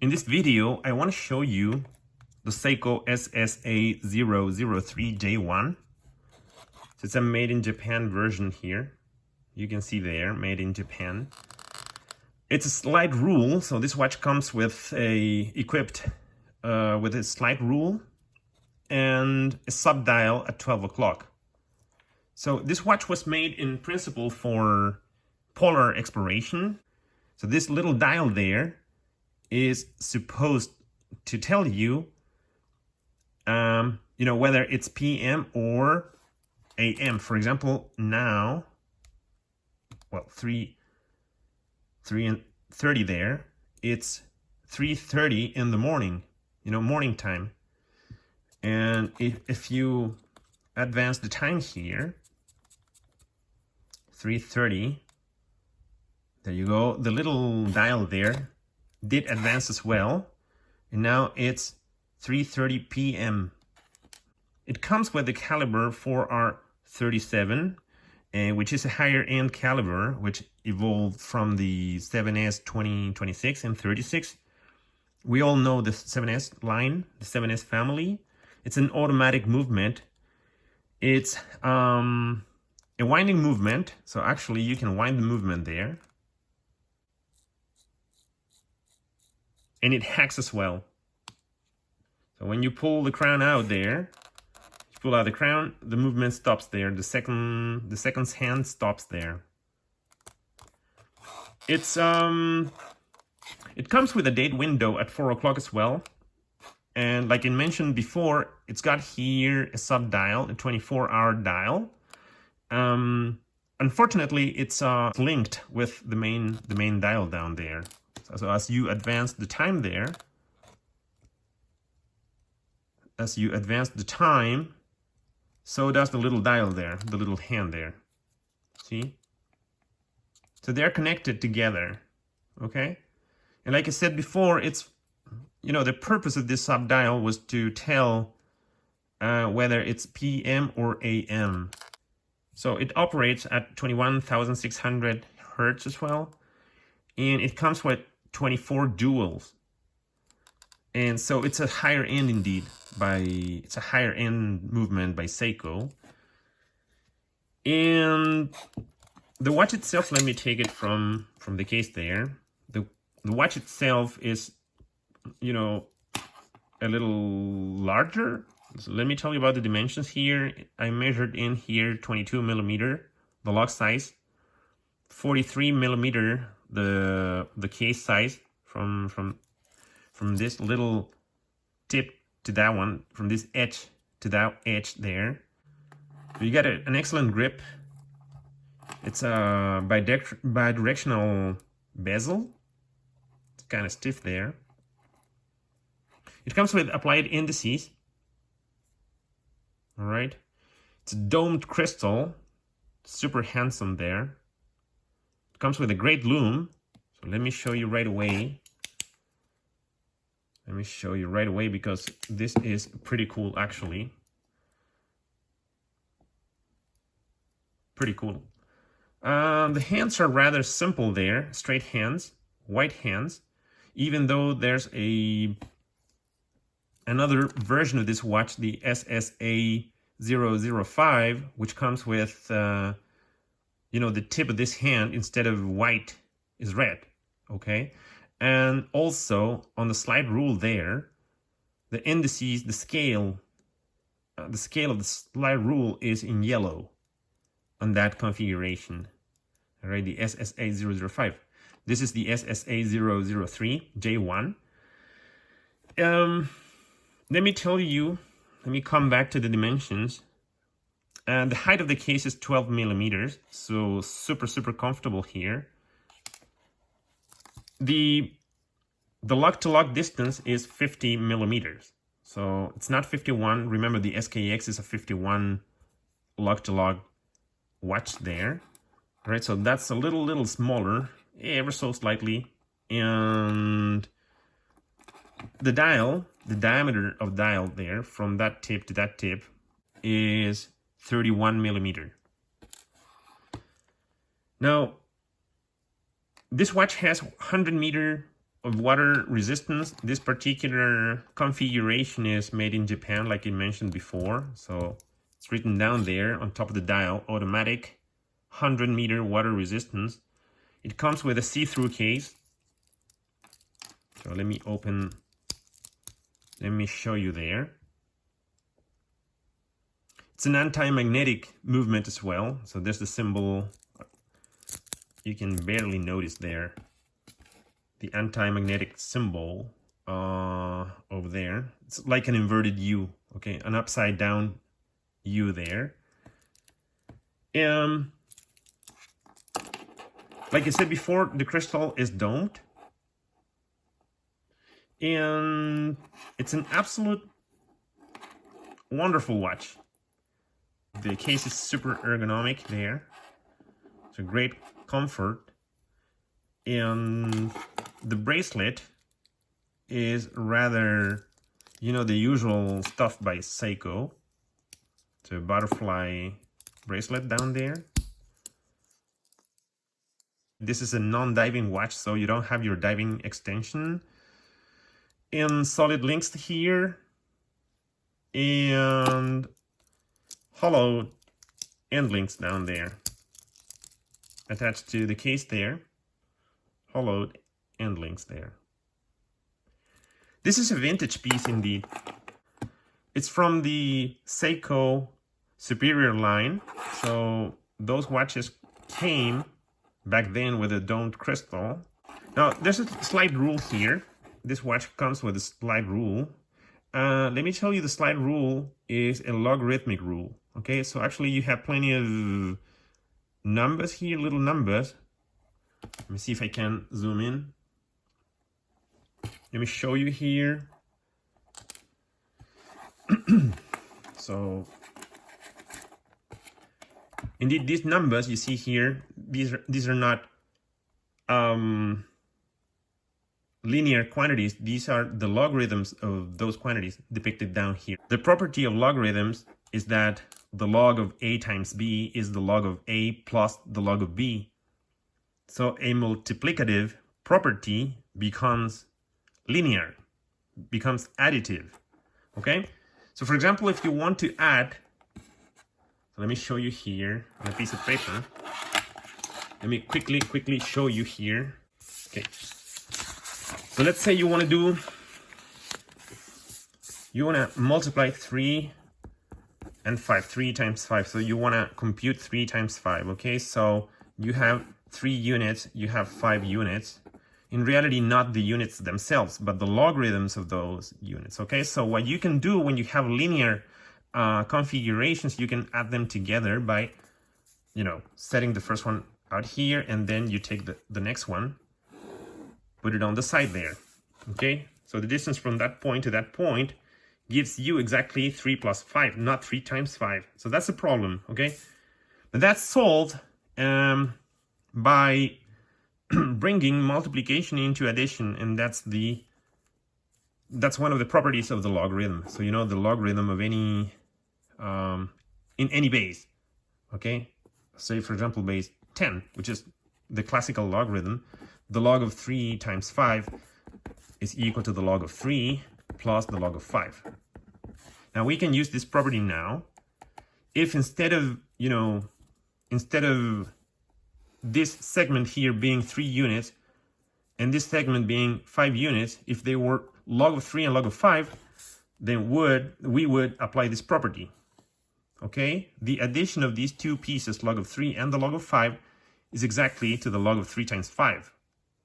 In this video, I want to show you the Seiko SSA003 J1. So it's a made in Japan version here. You can see there, made in Japan. It's a slide rule, so this watch comes with equipped with a slide rule and a sub dial at 12 o'clock. So this watch was made in principle for polar exploration. So this little dial there is supposed to tell you, whether it's PM or AM. For example, now, well, 3:30 there, it's 3:30 in the morning, morning time. And if you advance the time here, 3:30, there you go, the little dial there did advance as well, and now it's 3:30 p.m. It comes with the caliber 4R37, which is a higher end caliber, which evolved from the 7S 2026 and 36. We all know the 7S line, the 7S family. It's an automatic movement. It's a winding movement, so actually you can wind the movement there. And it hacks as well. So when you pull the crown out there, you pull out the crown, the movement stops there. The second's hand stops there. It's it comes with a date window at 4 o'clock as well. And like I mentioned before, it's got here a sub dial, a 24-hour dial. Unfortunately, it's linked with the main dial down there. So as you advance the time there, so does the little dial there, the little hand there. See? So they're connected together, okay? And like I said before, it's, the purpose of this sub dial was to tell whether it's PM or AM. So it operates at 21,600 hertz as well. And it comes with 24 jewels, and so it's a higher end indeed. It's a higher end movement by Seiko. And the watch itself, let me take it from the case there. The watch itself is, a little larger. So let me tell you about the dimensions here. I measured in here 22 millimeter, the log size, 43 millimeter. The case size from this little tip to that one, from this edge to that edge there. So you got an excellent grip. It's a bidirectional bezel. It's kind of stiff there. It comes with applied indices. All right. It's a domed crystal, super handsome there. Comes with a great loom. So let me show you right away. Because this is pretty cool actually. Pretty cool. The hands are rather simple there, straight hands, white hands, even though there's another version of this watch, the SSA005, which comes with the tip of this hand, instead of white, is red, okay? And also, on the slide rule there, the indices, the scale of the slide rule is in yellow on that configuration, all right, the SSA005. This is the SSA003 J1. Let me come back to the dimensions. And the height of the case is 12 millimeters, so super comfortable here. The lug-to-lug distance is 50 millimeters, so it's not 51. Remember, the SKX is a 51 lug-to-lug watch there. All right, so that's a little smaller, ever so slightly. And the diameter of dial there, from that tip to that tip, is 31 millimeter. Now, this watch has 100 meter of water resistance. This particular configuration is made in Japan, like I mentioned before. So it's written down there on top of the dial, automatic 100-meter water resistance. It comes with a see-through case. So let me show you there. It's an anti-magnetic movement as well. So there's the symbol. You can barely notice there. The anti-magnetic symbol over there. It's like an inverted U, okay? An upside down U there. Like I said before, the crystal is domed. And it's an absolute wonderful watch. The case is super ergonomic there. It's a great comfort. And the bracelet is rather, you know, the usual stuff by Seiko. It's a butterfly bracelet down there. This is a non-diving watch, so you don't have your diving extension. And solid links here. And hollow end links down there. Attached to the case there. Hollowed end links there. This is a vintage piece indeed. It's from the Seiko Superior line. So those watches came back then with a domed crystal. Now there's a slide rule here. This watch comes with a slide rule. Let me tell you, the slide rule is a logarithmic rule. Okay, so actually you have plenty of numbers here, little numbers. Let me see if I can zoom in. Let me show you here. So, indeed, these numbers you see here, these are not linear quantities. These are the logarithms of those quantities depicted down here. The property of logarithms is that the log of a times b is the log of a plus the log of b. So a multiplicative property becomes linear, becomes additive, okay? So for example, if you want to add, so let me show you here on a piece of paper. Let me quickly show you here. Okay. So let's say you want to multiply 3 and 5, 3 times 5. So you want to compute 3 times 5, okay? So you have 3 units, you have 5 units. In reality, not the units themselves, but the logarithms of those units, okay? So what you can do when you have linear configurations, you can add them together by, you know, setting the first one out here, and then you take the next one, put it on the side there, okay? So the distance from that point to that point gives you exactly 3 plus 5, not 3 times 5. So that's the problem, okay? But that's solved by bringing multiplication into addition, and that's one of the properties of the logarithm. So you know the logarithm of any in any base, okay? Say for example base 10, which is the classical logarithm. The log of 3 times 5 is equal to the log of 3 plus the log of 5. Now we can use this property now. If instead of this segment here being 3 units and this segment being 5 units, if they were log of 3 and log of 5, then we would apply this property. Okay? The addition of these two pieces, log of 3 and the log of 5, is exactly to the log of 3 times 5.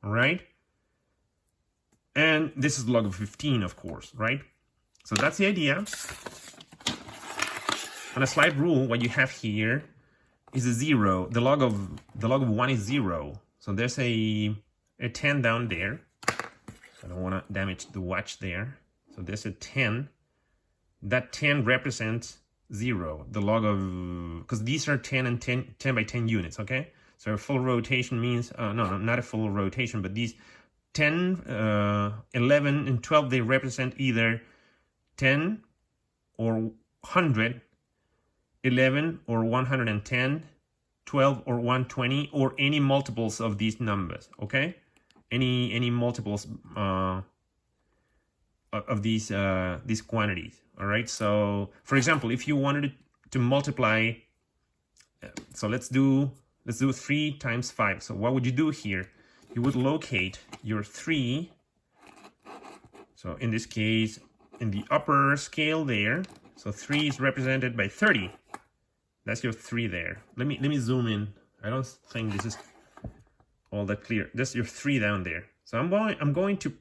All right? And this is log of 15, of course, right? So that's the idea. On a slide rule, what you have here is a 0. The log of 1 is 0. So there's a 10 down there. I don't want to damage the watch there. So there's a 10. That 10 represents 0. The log of, because these are 10 and 10 by 10 units, okay? So a full rotation means, no, not a full rotation, but these 10, 11, and 12, they represent either 10 or 100, 11 or 110, 12 or 120, or any multiples of these numbers, okay? any multiples of these quantities. All right. So for example, if you wanted to multiply, so let's do 3 times 5. So what would you do here? You would locate your 3. So in this case, in the upper scale there, so 3 is represented by 30. That's your 3 there. Let me zoom in. I don't think this is all that clear. That's your 3 down there. So I'm going to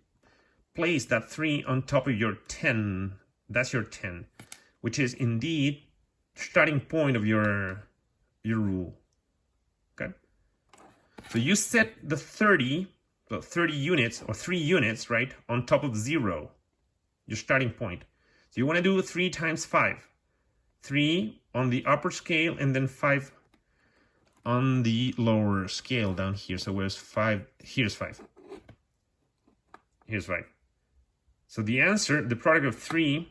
place that 3 on top of your 10. That's your 10, which is indeed starting point of your rule. Okay. So you set the 30 units or 3 units, right, on top of 0, your starting point. So you want to do 3 times 5. 3 on the upper scale and then 5 on the lower scale down here. So where's 5? Here's 5. Here's 5. So the answer, the product of 3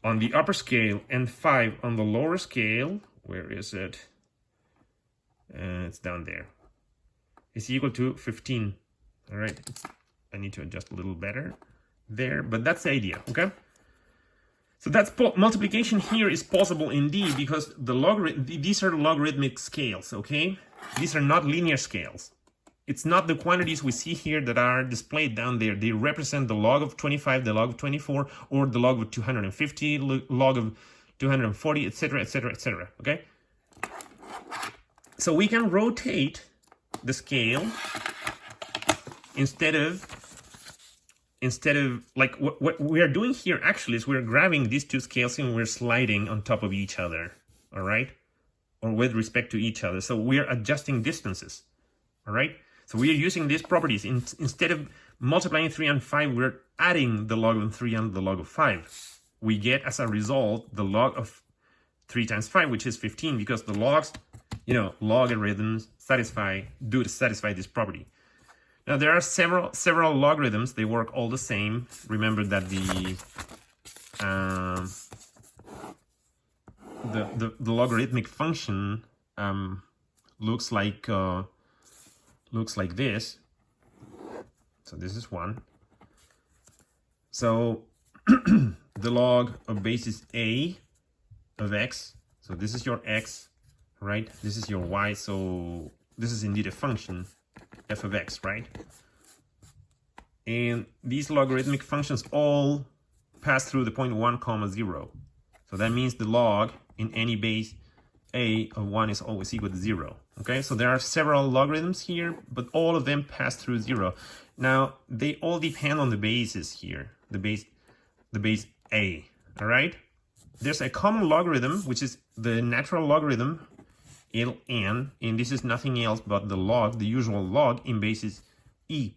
on the upper scale and 5 on the lower scale, where is it? It's down there. Is equal to 15. All right. I need to adjust a little better there, but that's the idea. Okay. So that's multiplication here is possible indeed because these are logarithmic scales. Okay. These are not linear scales. It's not the quantities we see here that are displayed down there. They represent the log of 25, the log of 24, or the log of 250, log of 240, etc., etc., etc. Okay. So we can rotate the scale instead of like what we are doing here actually is we're grabbing these two scales and we're sliding on top of each other, all right, or with respect to each other. So we're adjusting distances, all right. So we are using these properties. Instead of multiplying 3 and 5, we're adding the log of 3 and the log of 5. We get as a result the log of 3 times 5, which is 15, because the logs, logarithms satisfy this property. Now there are several logarithms. They work all the same. Remember that the logarithmic function looks like this. So this is 1. So the log of basis a of x. So this is your x, right? This is your y. So this is indeed a function, f of x, right? And these logarithmic functions all pass through the point 1, 0. So that means the log in any base a of 1 is always equal to 0. Okay, so there are several logarithms here, but all of them pass through 0. Now they all depend on the bases here, the base a. All right, there's a common logarithm, which is the natural logarithm ln, and this is nothing else but the usual log in basis e.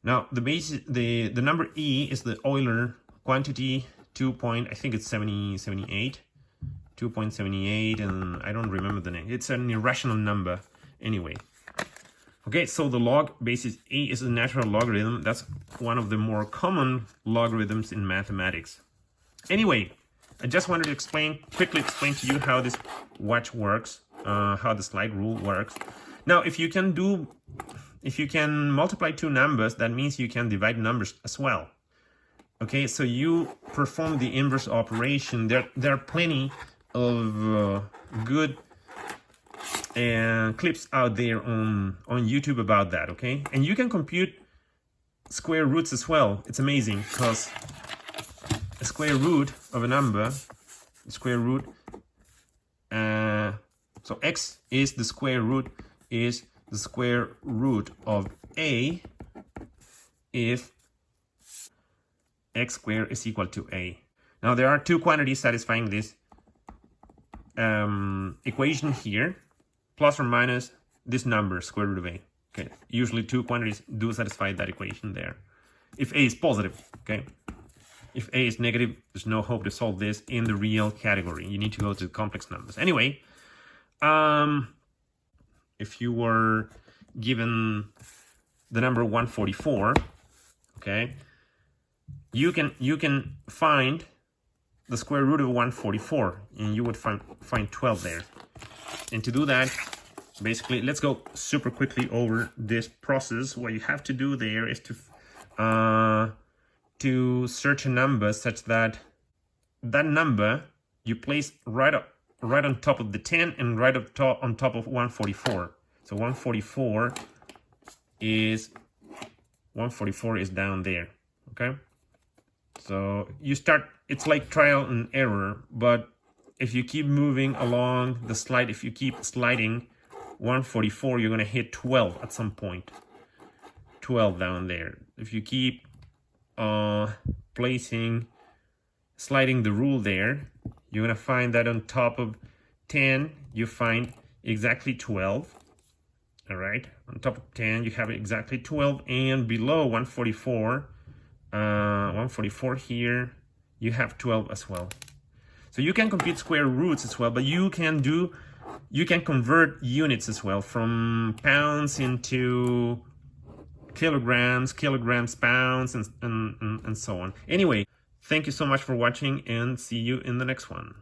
Now the number e is the Euler quantity 2.78, and I don't remember the name. It's an irrational number anyway. Okay, so the log basis e is a natural logarithm. That's one of the more common logarithms in mathematics. Anyway, I just wanted to quickly explain to you how this watch works, how the slide rule works. Now, if you can multiply two numbers, that means you can divide numbers as well. Okay, so you perform the inverse operation. There are plenty of good clips out there on YouTube about that. Okay, and you can compute square roots as well. It's amazing because a square root of a number, so x is the square root of a if x squared is equal to a. Now there are two quantities satisfying this equation here, plus or minus this number, square root of a. Okay, usually two quantities do satisfy that equation there. If a is positive, okay. If a is negative, there's no hope to solve this in the real category. You need to go to complex numbers. Anyway, if you were given the number 144, okay, you can find the square root of 144, and you would find 12 there. And to do that, basically, let's go super quickly over this process. What you have to do there is to search a number such that that number you place right on top of the 10 and right on top of 144. So 144 is down there. Okay, so you start, it's like trial and error, but if you keep moving along the slide, if you keep sliding 144, you're gonna hit 12 at some point. 12 down there. If you keep sliding the rule there, you're gonna find that on top of 10 you find exactly 12. All right, on top of 10 you have exactly 12, and below 144 here you have 12 as well. So you can compute square roots as well, but you can convert units as well, from pounds into kilograms, pounds, and so on. Anyway, thank you so much for watching, and see you in the next one.